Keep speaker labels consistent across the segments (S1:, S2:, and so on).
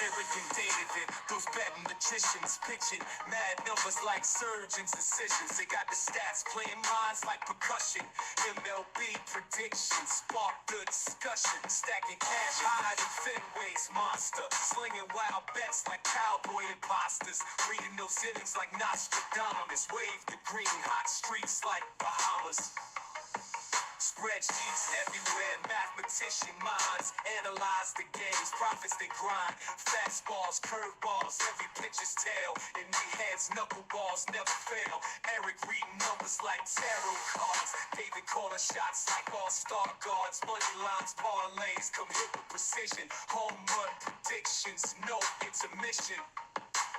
S1: Erik and David, those betting magicians pitching mad numbers like surgeons' decisions. They got the stats playing minds like percussion. MLB predictions spark the discussion. Stacking cash higher than Fenway's monster. Slinging wild bets like cowboy imposters. Reading those innings like Nostradamus. Wave the green hot streaks like Bahamas. Spreadsheets everywhere, mathematician minds analyze the games, profits they grind, fastballs, curveballs, every pitch is tail, in their heads, knuckleballs never fail. Erik reading numbers like tarot cards, David calling shots like all-star guards, money lines, parlays, come hit with precision, home run predictions, no intermission.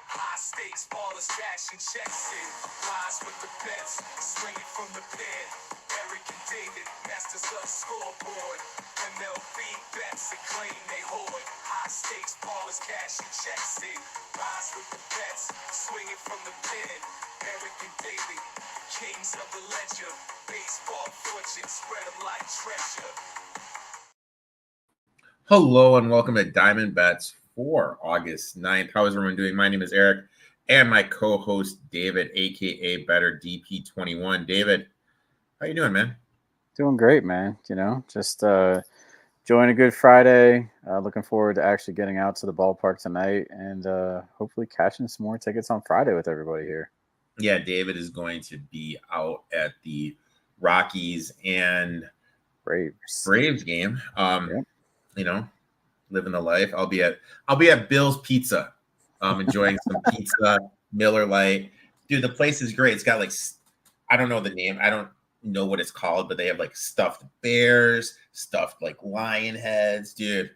S1: High stakes, ballers cashing checks in. Rise with the bets, swinging from the pen. Erik and David, masters of scoreboard. MLB bets and claim they hoard. High stakes, ballers cashing checks in. Rise with the bets, swinging from the pen. Erik and David, kings of the ledger. Baseball fortune, spread them like treasure.
S2: Hello and welcome to Diamond Bets for August 9th. How is everyone doing? My name is Erik and my co-host David, aka Better DP21. David, how you doing, man?
S3: Doing great, man. Just enjoying a good Friday. Looking forward to actually getting out to the ballpark tonight and hopefully cashing some more tickets on Friday with everybody here.
S2: Yeah, David is going to be out at the Rockies and Braves game.
S3: Yep.
S2: Living the life. I'll be at Bill's Pizza, enjoying some pizza, Miller Lite. Dude, the place is great. It's got I don't know the name. I don't know what it's called, but they have stuffed bears, stuffed lion heads, dude.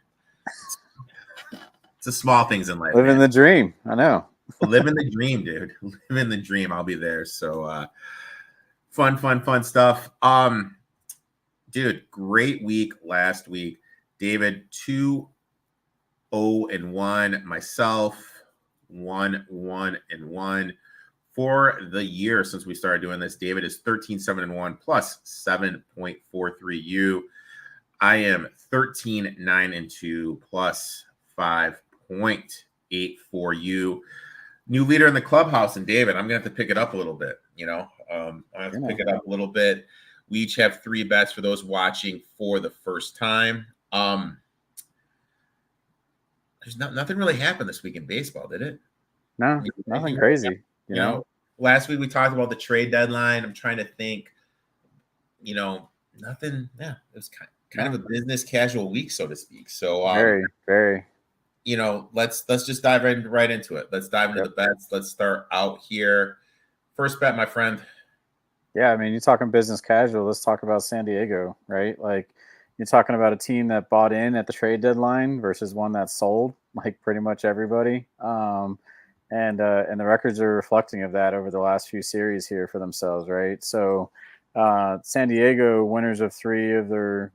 S2: It's the small things in life.
S3: Living the dream. I know.
S2: Living the dream, dude. Living the dream. I'll be there. So fun stuff. Dude, great week last week. David, 2-0-1. Myself, 1-1-1. For the year since we started doing this, David is 13-7-1 plus 7.43U. I am 13-9-2 plus 5.84U. New leader in the clubhouse, and David, I'm gonna have to pick it up a little bit. I have to pick it up a little bit. We each have 3 bets for those watching for the first time. There's nothing really happened this week in baseball, did it?
S3: No, nothing crazy.
S2: You know, last week we talked about the trade deadline. I'm trying to think. Nothing. Yeah, it was kind of a business casual week, so to speak. So
S3: very.
S2: Let's just dive right into it. Let's dive into the bets. Let's start out here. First bet, my friend.
S3: Yeah, I mean, you're talking business casual. Let's talk about San Diego, right? You're talking about a team that bought in at the trade deadline versus one that sold, like pretty much everybody. And the records are reflecting of that over the last few series here for themselves, right? So San Diego, winners of three of their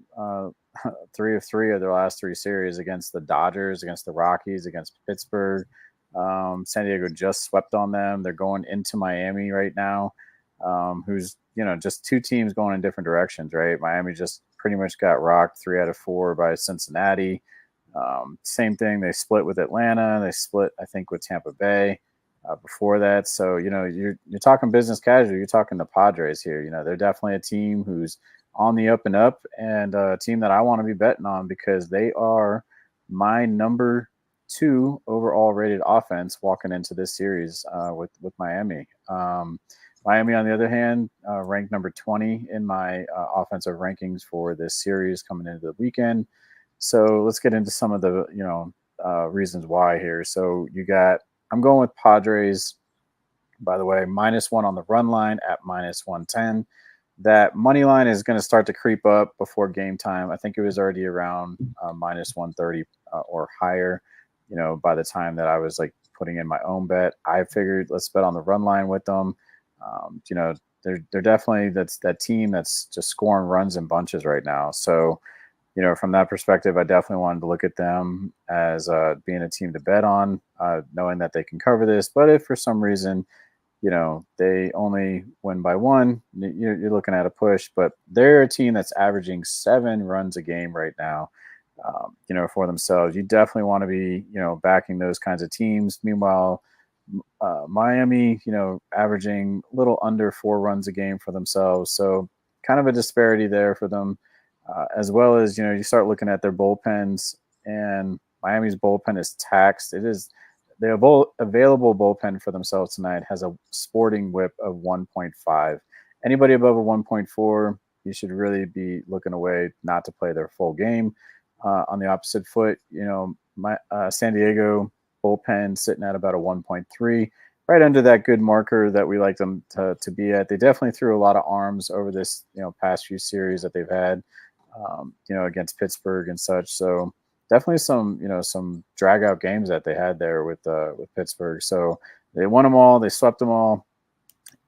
S3: last 3 series against the Dodgers, against the Rockies, against Pittsburgh. San Diego just swept on them. They're going into Miami right now, who's just 2 teams going in different directions, right? Miami just pretty much got rocked 3 out of 4 by Cincinnati. Same thing, they split with Atlanta. They split, I think, with Tampa Bay before that. So you're talking business casual. You're talking the Padres here. They're definitely a team who's on the up and up, and a team that I want to be betting on because they are my number 2 overall rated offense walking into this series with Miami. Miami, on the other hand, ranked number 20 in my offensive rankings for this series coming into the weekend. So let's get into some of the reasons why here. So I'm going with Padres, by the way, -1 on the run line at -110. That money line is going to start to creep up before game time. I think it was already around -130 or higher, by the time that I was putting in my own bet. I figured let's bet on the run line with them. They're definitely that team that's just scoring runs in bunches right now. So, from that perspective, I definitely wanted to look at them as being a team to bet on, knowing that they can cover this. But if for some reason, they only win by 1, you're looking at a push. But they're a team that's averaging 7 runs a game right now. for themselves. You definitely want to be, backing those kinds of teams. Meanwhile, Miami, averaging a little under 4 runs a game for themselves. So kind of a disparity there for them, as well as, you start looking at their bullpens, and Miami's bullpen is taxed. It is the available bullpen for themselves tonight has a sporting whip of 1.5. Anybody above a 1.4, you should really be looking away not to play their full game. On the opposite foot, my San Diego bullpen sitting at about a 1.3, right under that good marker that we like them to be at. They definitely threw a lot of arms over this, past few series that they've had, against Pittsburgh and such. So definitely some drag out games that they had there with Pittsburgh. So they won them all, they swept them all,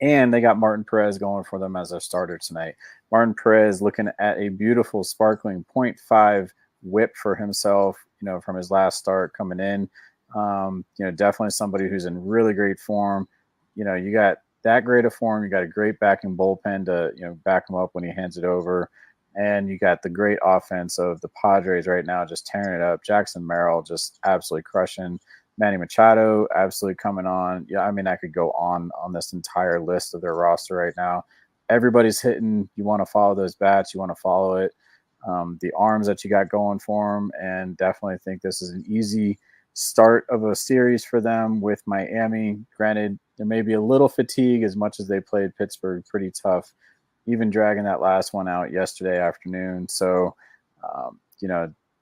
S3: and they got Martin Perez going for them as their starter tonight. Martin Perez looking at a beautiful sparkling 0.5 whip for himself, from his last start coming in. Definitely somebody who's in really great form. You got that great of form. You got a great backing bullpen to, back him up when he hands it over. And you got the great offense of the Padres right now, just tearing it up. Jackson Merrill just absolutely crushing. Manny Machado absolutely coming on. Yeah, I mean, I could go on this entire list of their roster right now. Everybody's hitting. You want to follow those bats. You want to follow it. The arms that you got going for them, and definitely think this is an easy start of a series for them with Miami. Granted, there may be a little fatigue as much as they played Pittsburgh pretty tough, even dragging that last one out yesterday afternoon. So,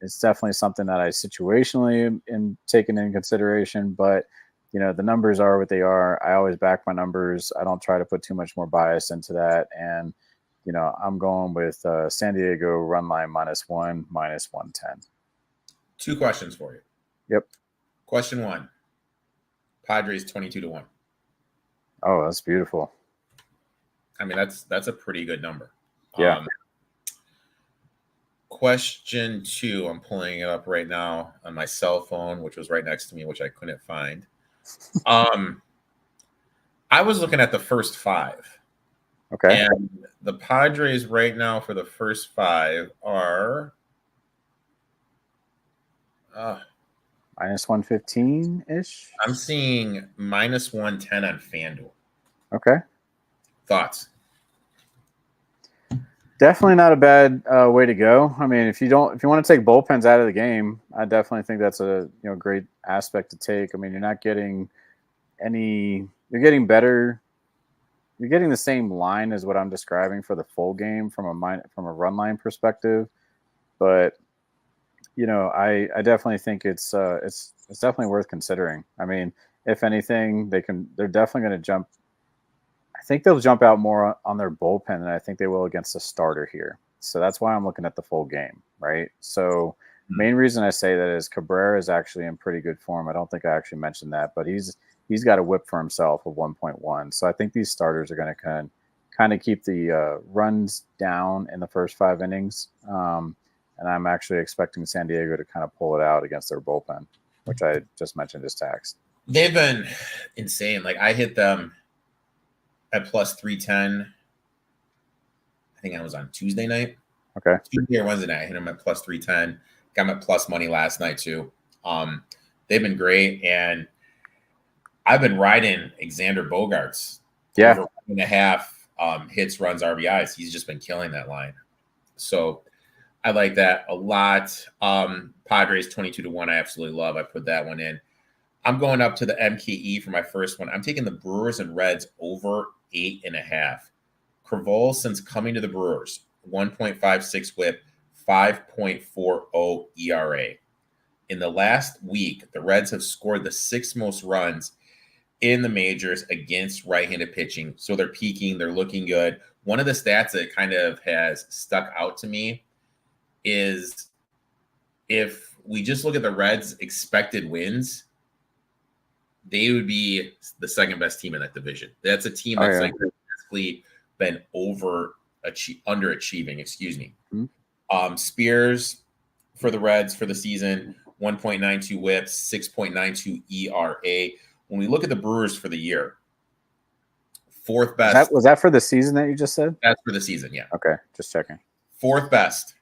S3: it's definitely something that I situationally am taking into consideration, but the numbers are what they are. I always back my numbers. I don't try to put too much more bias into that. And, I'm going with San Diego run line -1, -110.
S2: 2 questions for you.
S3: Yep.
S2: Question 1, Padres 22-1.
S3: Oh, that's beautiful.
S2: I mean, that's a pretty good number.
S3: Yeah.
S2: Question 2, I'm pulling it up right now on my cell phone, which was right next to me, which I couldn't find. I was looking at the first 5.
S3: Okay.
S2: And the Padres right now for the first 5 are
S3: -115-ish.
S2: I'm seeing -110 on FanDuel.
S3: Okay.
S2: Thoughts?
S3: Definitely not a bad way to go. I mean, if you want to take bullpens out of the game, I definitely think that's a great aspect to take. I mean, you're not getting you're getting better. You're getting the same line as what I'm describing for the full game from a run line perspective, but I definitely think it's definitely worth considering. I mean, if anything, they're definitely going to jump. I think they'll jump out more on their bullpen than I think they will against the starter here. So that's why I'm looking at the full game, right? So main reason I say that is Cabrera is actually in pretty good form. I don't think I actually mentioned that, but he's got a whip for himself of 1.1. So I think these starters are going to kind of keep the runs down in the first 5 innings. And I'm actually expecting San Diego to kind of pull it out against their bullpen, which I just mentioned is taxed.
S2: They've been insane. Like, I hit them at +310. I think I was on Tuesday night.
S3: Okay.
S2: Tuesday or Wednesday night, I hit them at +310. Got them at plus money last night too. They've been great, and I've been riding Xander Bogaerts.
S3: Yeah.
S2: Over 1.5 hits, runs, RBIs. He's just been killing that line. So I like that a lot. Padres 22-1. I absolutely love. I put that one in. I'm going up to the MKE for my first one. I'm taking the Brewers and Reds over 8.5. Crevall, since coming to the Brewers, 1.56 whip, 5.40 ERA. In the last week, the Reds have scored the 6th most runs in the majors against right-handed pitching. So they're peaking. They're looking good. One of the stats that kind of has stuck out to me is if we just look at the Reds' expected wins, they would be the 2nd best team in that division. That's a team that's like basically been underachieving. Excuse me.
S3: Mm-hmm.
S2: Spears for the Reds for the season, 1.92 whip, 6.92 ERA. When we look at the Brewers for the year, 4th best.
S3: Was that for the season that you just said?
S2: That's for the season, yeah.
S3: Okay, just checking.
S2: 4th best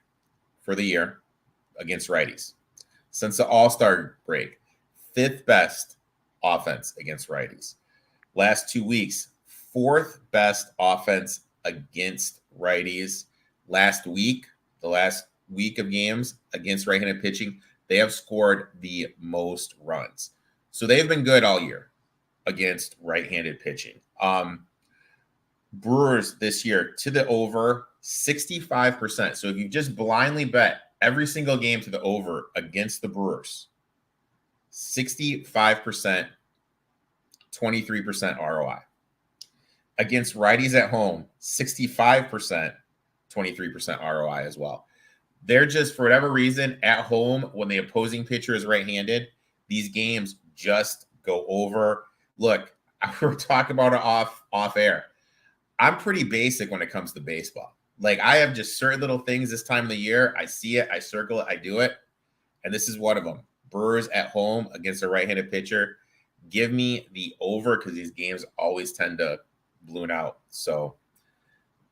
S2: for the year. against righties. Since the All-Star break, 5th best offense against righties. Last 2 weeks, 4th best offense against righties. Last week, the last week of games against right-handed pitching, they have scored the most runs. So they've been good all year against right-handed pitching. Brewers this year to the over 65%. So if you just blindly bet every single game to the over against the Brewers, 65%, 23% ROI. Against righties at home, 65%, 23% ROI as well. They're just, for whatever reason, at home, when the opposing pitcher is right-handed, these games just go over. Look, we're talking about it off air. I'm pretty basic when it comes to baseball. Like, I have just certain little things this time of the year. I see it, I circle it, I do it. And this is one of them. Brewers at home against a right-handed pitcher. Give me the over, because these games always tend to balloon out. So,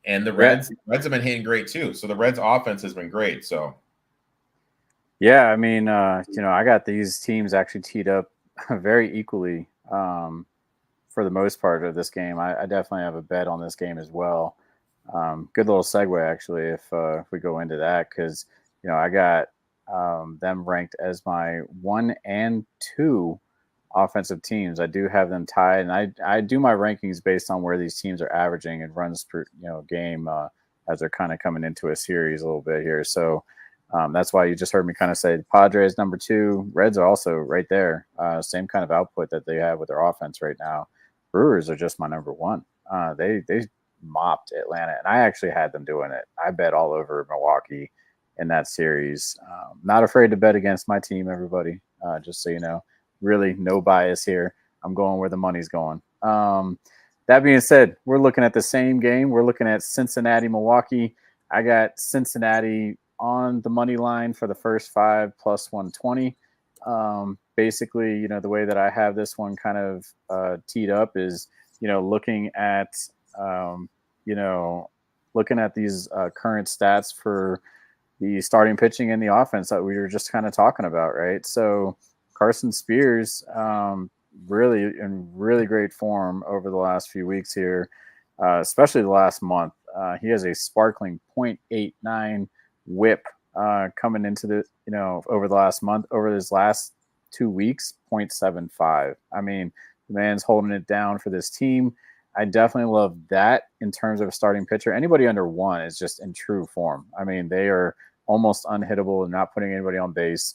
S2: and the Reds have been hitting great too. So the Reds offense has been great. So,
S3: yeah, I mean, I got these teams actually teed up very equally for the most part of this game. I definitely have a bet on this game as well. Good little segue, actually, if we go into that, because, I got them ranked as my 1 and 2 offensive teams. I do have them tied, and I do my rankings based on where these teams are averaging and runs per game as they're kind of coming into a series a little bit here. So that's why you just heard me kind of say the Padres number 2. Reds are also right there, same kind of output that they have with their offense right now. Brewers are just my number 1. They mopped Atlanta, and I actually had them doing it. I bet all over Milwaukee in that series. Not afraid to bet against my team, everybody, just so you know. Really no bias here. I'm going where the money's going. That being said, we're looking at the same game. We're looking at Cincinnati-Milwaukee. I got Cincinnati on the money line for the first 5 plus 120. Basically, the way that I have this one kind of teed up is, looking at these current stats for the starting pitching and the offense that we were just kind of talking about, right? So Carson Spears, really in really great form over the last few weeks here, especially the last month. He has a sparkling 0.89 whip coming into the, over the last month. Over his last 2 weeks, 0.75. I mean, the man's holding it down for this team. I definitely love that in terms of a starting pitcher. Anybody under 1 is just in true form. I mean, they are almost unhittable and not putting anybody on base.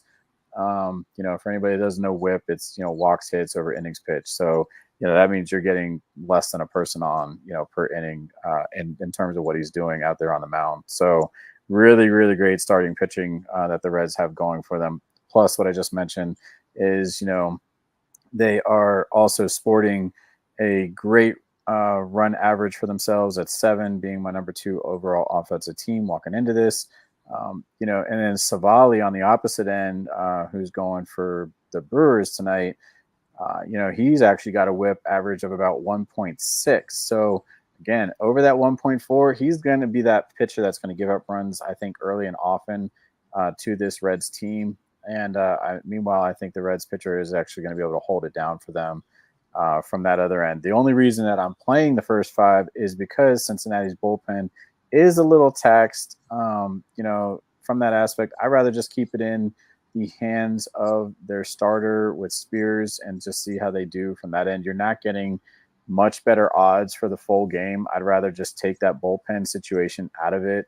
S3: For anybody that doesn't know whip, it's, walks, hits over innings pitched. So, that means you're getting less than a person on, per inning in terms of what he's doing out there on the mound. So really, really great starting pitching that the Reds have going for them. Plus what I just mentioned is, they are also sporting a great run average for themselves at 7, being my number 2 overall offensive team walking into this. And then Savali on the opposite end, who's going for the Brewers tonight, he's actually got a whip average of about 1.6. So again, over that 1.4, he's going to be that pitcher that's going to give up runs, I think, early and often to this Reds team. And meanwhile, I think the Reds pitcher is actually going to be able to hold it down for them from that other end. The only reason that I'm playing the first 5 is because Cincinnati's bullpen is a little taxed, from that aspect. I'd rather just keep it in the hands of their starter with Spears and just see how they do from that end. You're not getting much better odds for the full game. I'd rather just take that bullpen situation out of it.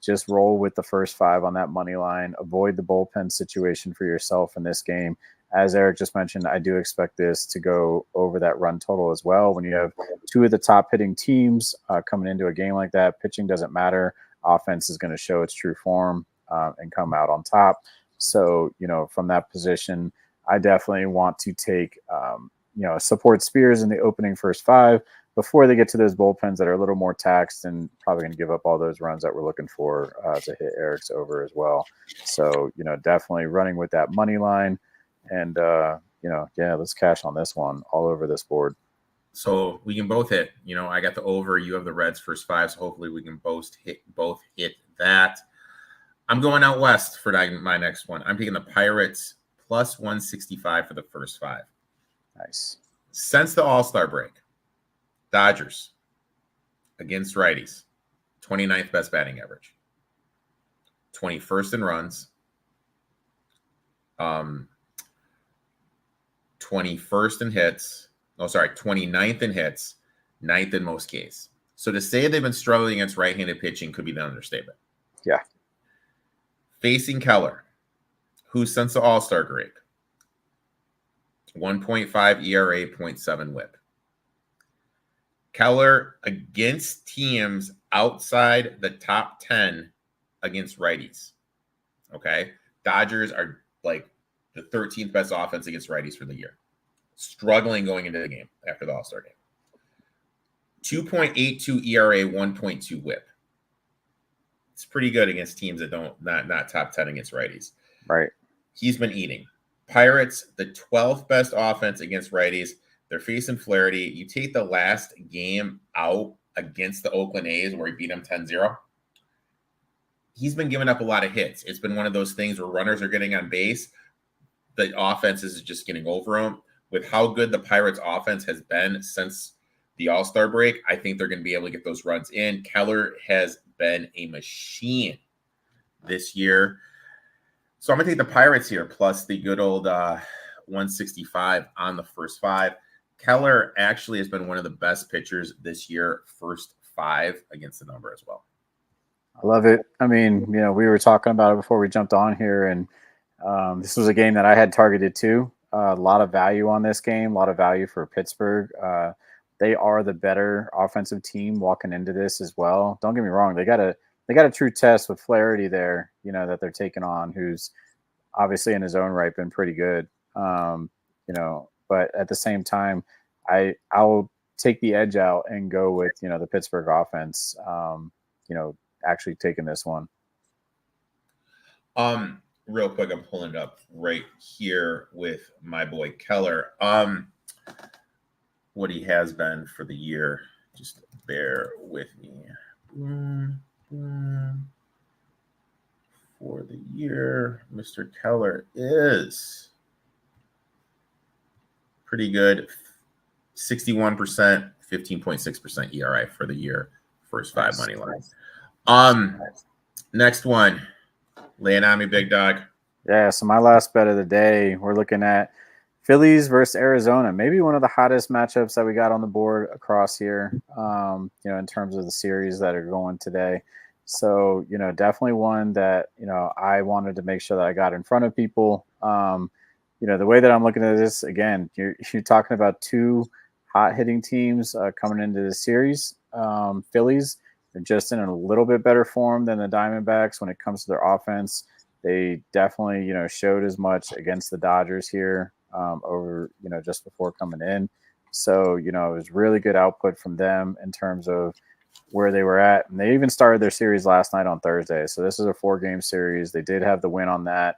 S3: Just roll with the first 5 on that money line. Avoid the bullpen situation for yourself in this game. As Eric just mentioned, I do expect this to go over that run total as well. When you have 2 of the top hitting teams coming into a game like that, pitching doesn't matter. Offense is going to show its true form and come out on top. So, from that position, I definitely want to take, support Spears in the opening first 5 before they get to those bullpens that are a little more taxed and probably going to give up all those runs that we're looking for to hit Eric's over as well. So, definitely running with that money line. And, let's cash on this one all over this board.
S2: So we can both hit, I got the over, you have the Reds first 5. So hopefully we can both hit that. I'm going out west for my next one. I'm taking the Pirates plus 165 for the first 5.
S3: Nice.
S2: Since the All-Star break, Dodgers against righties, 29th best batting average, 21st in runs, 21st in hits. 29th in hits, 9th in most Ks. So to say they've been struggling against right-handed pitching could be an understatement.
S3: Yeah.
S2: Facing Keller, who since the All-Star break, 1.5 ERA, 0.7 whip. Keller against teams outside the top 10 against righties. Okay. Dodgers are like the 13th best offense against righties for the year. Struggling going into the game after the All-Star game. 2.82 ERA, 1.2 whip. It's pretty good against teams that don't not top 10 against righties.
S3: Right.
S2: He's been eating. Pirates, the 12th best offense against righties. They're facing Flaherty. You take the last game out against the Oakland A's where he beat them 10-0. He's been giving up a lot of hits. It's been one of those things where runners are getting on base. The offense is just getting over them. With how good the Pirates offense has been since the All-Star break, I think they're going to be able to get those runs in. Keller has been a machine this year. So I'm going to take the Pirates here, plus the good old 165 on the first 5. Keller actually has been one of the best pitchers this year, first 5 against the number as well.
S3: I love it. I mean, we were talking about it before we jumped on here, and this was a game that I had targeted too. A lot of value on this game, a lot of value for Pittsburgh. They are the better offensive team walking into this as well. Don't get me wrong; they got a true test with Flaherty there, that they're taking on, who's obviously in his own right been pretty good. But at the same time, I'll take the edge out and go with the Pittsburgh offense. Actually taking this one.
S2: Real quick, I'm pulling it up right here with my boy Keller. What he has been for the year. Just bear with me. For the year, Mr. Keller is pretty good. 61%, 15.6% ERA for the year. First 5 money lines. Next one. Lay it on me, big dog.
S3: Yeah, so my last bet of the day, we're looking at Phillies versus Arizona. Maybe one of the hottest matchups that we got on the board across here, in terms of the series that are going today. So, definitely one that, I wanted to make sure that I got in front of people. The way that I'm looking at this, again, you're talking about 2 hot-hitting teams coming into the series. Phillies, they're just in a little bit better form than the Diamondbacks when it comes to their offense. They definitely, showed as much against the Dodgers here over, just before coming in. So, it was really good output from them in terms of where they were at. And they even started their series last night on Thursday. So this is a 4-game series. They did have the win on that.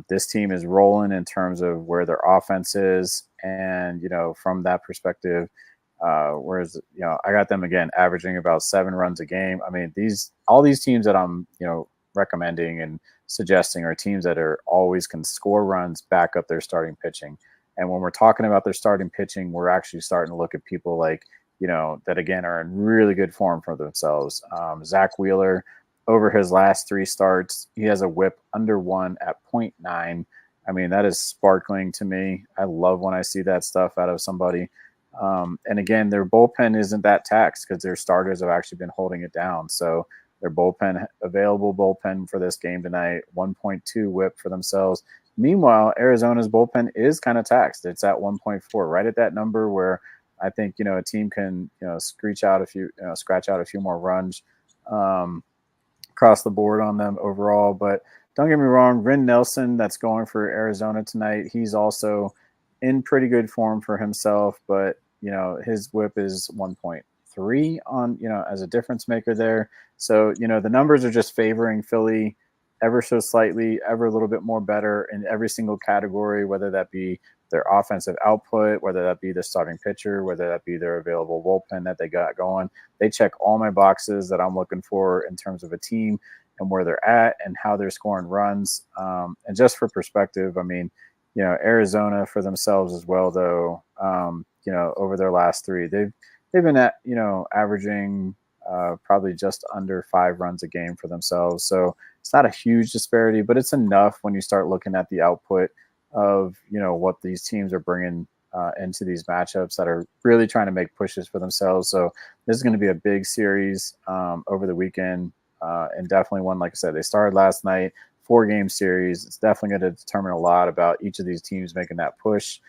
S3: This team is rolling in terms of where their offense is. And, from that perspective, whereas, I got them again, averaging about 7 runs a game. I mean, all these teams that I'm, recommending and suggesting are teams that are always can score runs, back up their starting pitching. And when we're talking about their starting pitching, we're actually starting to look at people like, that again are in really good form for themselves. Zach Wheeler, over his last 3 starts, he has a whip under 1 at 0.9. I mean, that is sparkling to me. I love when I see that stuff out of somebody. And again, their bullpen isn't that taxed because their starters have actually been holding it down. So their available bullpen for this game tonight, 1.2 whip for themselves. Meanwhile, Arizona's bullpen is kind of taxed. It's at 1.4, right at that number where I think, a team can, scratch out a few more runs across the board on them overall. But don't get me wrong, Ren Nelson, that's going for Arizona tonight. He's also in pretty good form for himself, but, his whip is 1.3 on, as a difference maker there. So, the numbers are just favoring Philly ever so slightly, ever a little bit more better in every single category, whether that be their offensive output, whether that be the starting pitcher, whether that be their available bullpen that they got going. They check all my boxes that I'm looking for in terms of a team. and where they're at and how they're scoring runs. And just for perspective, I mean, Arizona for themselves as well, though, over their last three, they've been at, averaging probably just under 5 runs a game for themselves. So it's not a huge disparity, but it's enough when you start looking at the output of, what these teams are bringing into these matchups that are really trying to make pushes for themselves. So this is going to be a big series over the weekend, and definitely one, like I said, they started last night, 4-game series. It's definitely going to determine a lot about each of these teams making that push.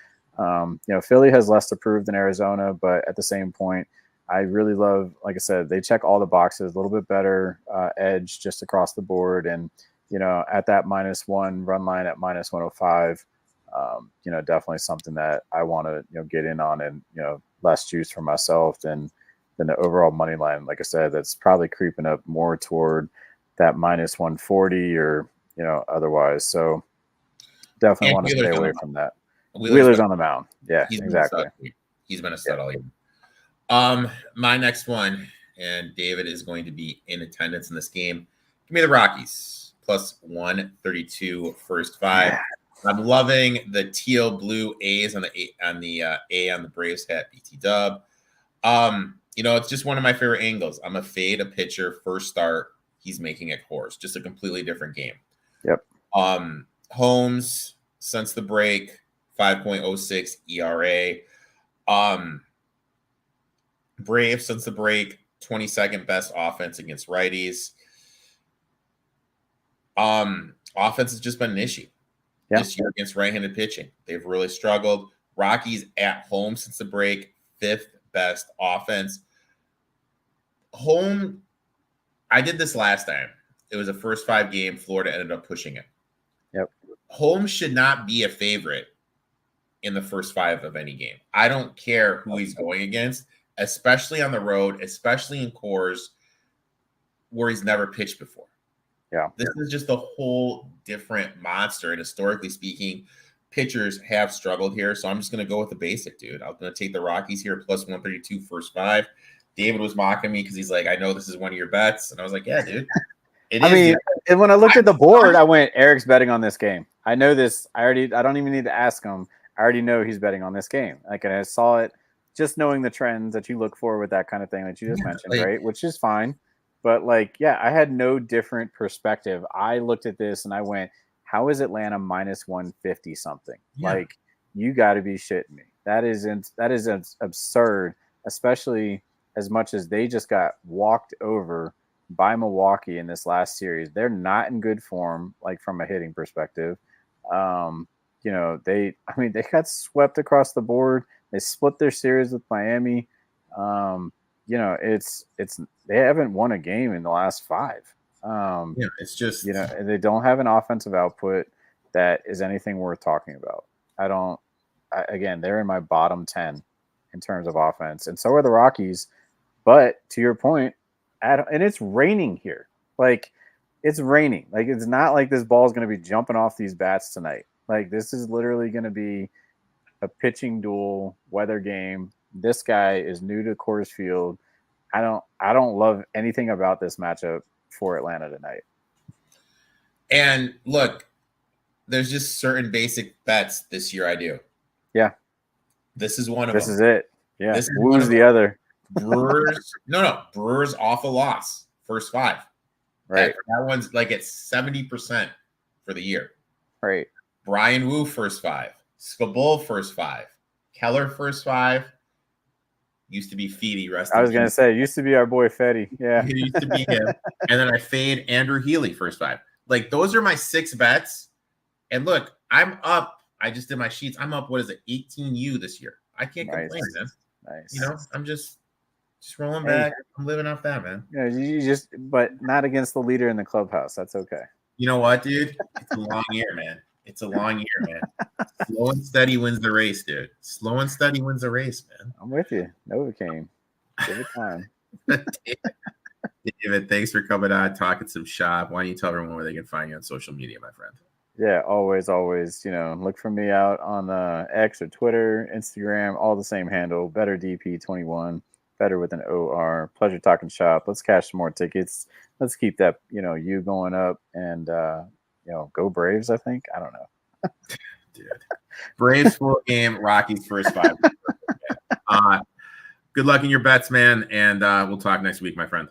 S3: Philly has less to prove than Arizona, but at the same point, I really love, like I said, they check all the boxes, a little bit better edge just across the board. And, at that -1 run line at -105, definitely something that I want to, get in on, and, less juice for myself than the overall money line. Like I said, that's probably creeping up more toward that -140 or, otherwise. So definitely
S2: And
S3: want to stay away from that.
S2: Wheeler's
S3: on the mound. Yeah, exactly.
S2: He's been a stud all year. My next one, and David is going to be in attendance in this game. Give me the Rockies +132 first 5. Yeah. I'm loving the teal blue A's on the A on the Braves hat, BT Dub. It's just one of my favorite angles. I'm a fade a pitcher first start. He's making it Coors, just a completely different game.
S3: Yep.
S2: Holmes since the break, 5.06 ERA. Braves since the break, 22nd best offense against righties. Offense has just been an issue this year against right-handed pitching. They've really struggled. Rockies at home since the break, 5th best offense. Home, I did this last time. It was a first 5 game. Florida ended up pushing it.
S3: Yep.
S2: Home should not be a favorite in the first 5 of any game. I don't care who he's going against, especially on the road, especially in Coors, where he's never pitched before.
S3: Yeah.
S2: This is just a whole different monster. And historically speaking, pitchers have struggled here. So I'm just going to go with the basic, dude. I'm going to take the Rockies here +132 first 5. David was mocking me because he's like, I know this is one of your bets. And I was like, yeah, dude.
S3: And when I looked at the board, I went, Eric's betting on this game. I know this. I don't even need to ask him. I already know he's betting on this game. Like, and I saw it just knowing the trends that you look for with that kind of thing that you just mentioned, right? Which is fine. But I had no different perspective. I looked at this and I went, how is Atlanta -150 something? Yeah. You got to be shitting me. That is absurd, especially as much as they just got walked over by Milwaukee in this last series. They're not in good form, from a hitting perspective. They got swept across the board. They split their series with Miami. It's they haven't won a game in the last 5.
S2: It's just
S3: they don't have an offensive output that is anything worth talking about. Again, they're in my bottom 10 in terms of offense, and so are the Rockies. But to your point, and it's raining here. It's raining. It's not like this ball is going to be jumping off these bats tonight. This is literally going to be a pitching duel weather game. This guy is new to Coors Field. I don't love anything about this matchup for Atlanta tonight.
S2: And look, there's just certain basic bets this year I do.
S3: Yeah.
S2: This is one of them.
S3: This is it. Yeah. Who's the other?
S2: Brewers. No. Brewers off a loss. First 5.
S3: Right.
S2: That one's at 70% for the year.
S3: Right.
S2: Brian Wu first 5. Skubal first 5. Keller first 5. Used to be Fede.
S3: I was going to say, used to be our boy Fede. Yeah.
S2: It used to be him. And then I fade Andrew Healy first 5. Those are my 6 bets. And look, I'm up. I just did my sheets. I'm up, 18U this year. I can't complain, man.
S3: Nice.
S2: I'm just rolling back. I'm living off that, man.
S3: Yeah, but not against the leader in the clubhouse. That's okay.
S2: You know what, dude? It's a long year, man. It's a long year, man. Slow and steady wins the race, dude. Slow and steady wins the race, man.
S3: I'm with you. Novocaine. Give it time.
S2: David, thanks for coming on, talking some shop. Why don't you tell everyone where they can find you on social media, my friend?
S3: Yeah, always. Look for me out on X or Twitter, Instagram, all the same handle, BetterDP21. Better with an OR. Pleasure talking shop. Let's cash some more tickets. Let's keep that, you going up and, go Braves, I think. I don't know.
S2: Dude. Braves full game, Rockies first 5. Good luck in your bets, man. And we'll talk next week, my friend.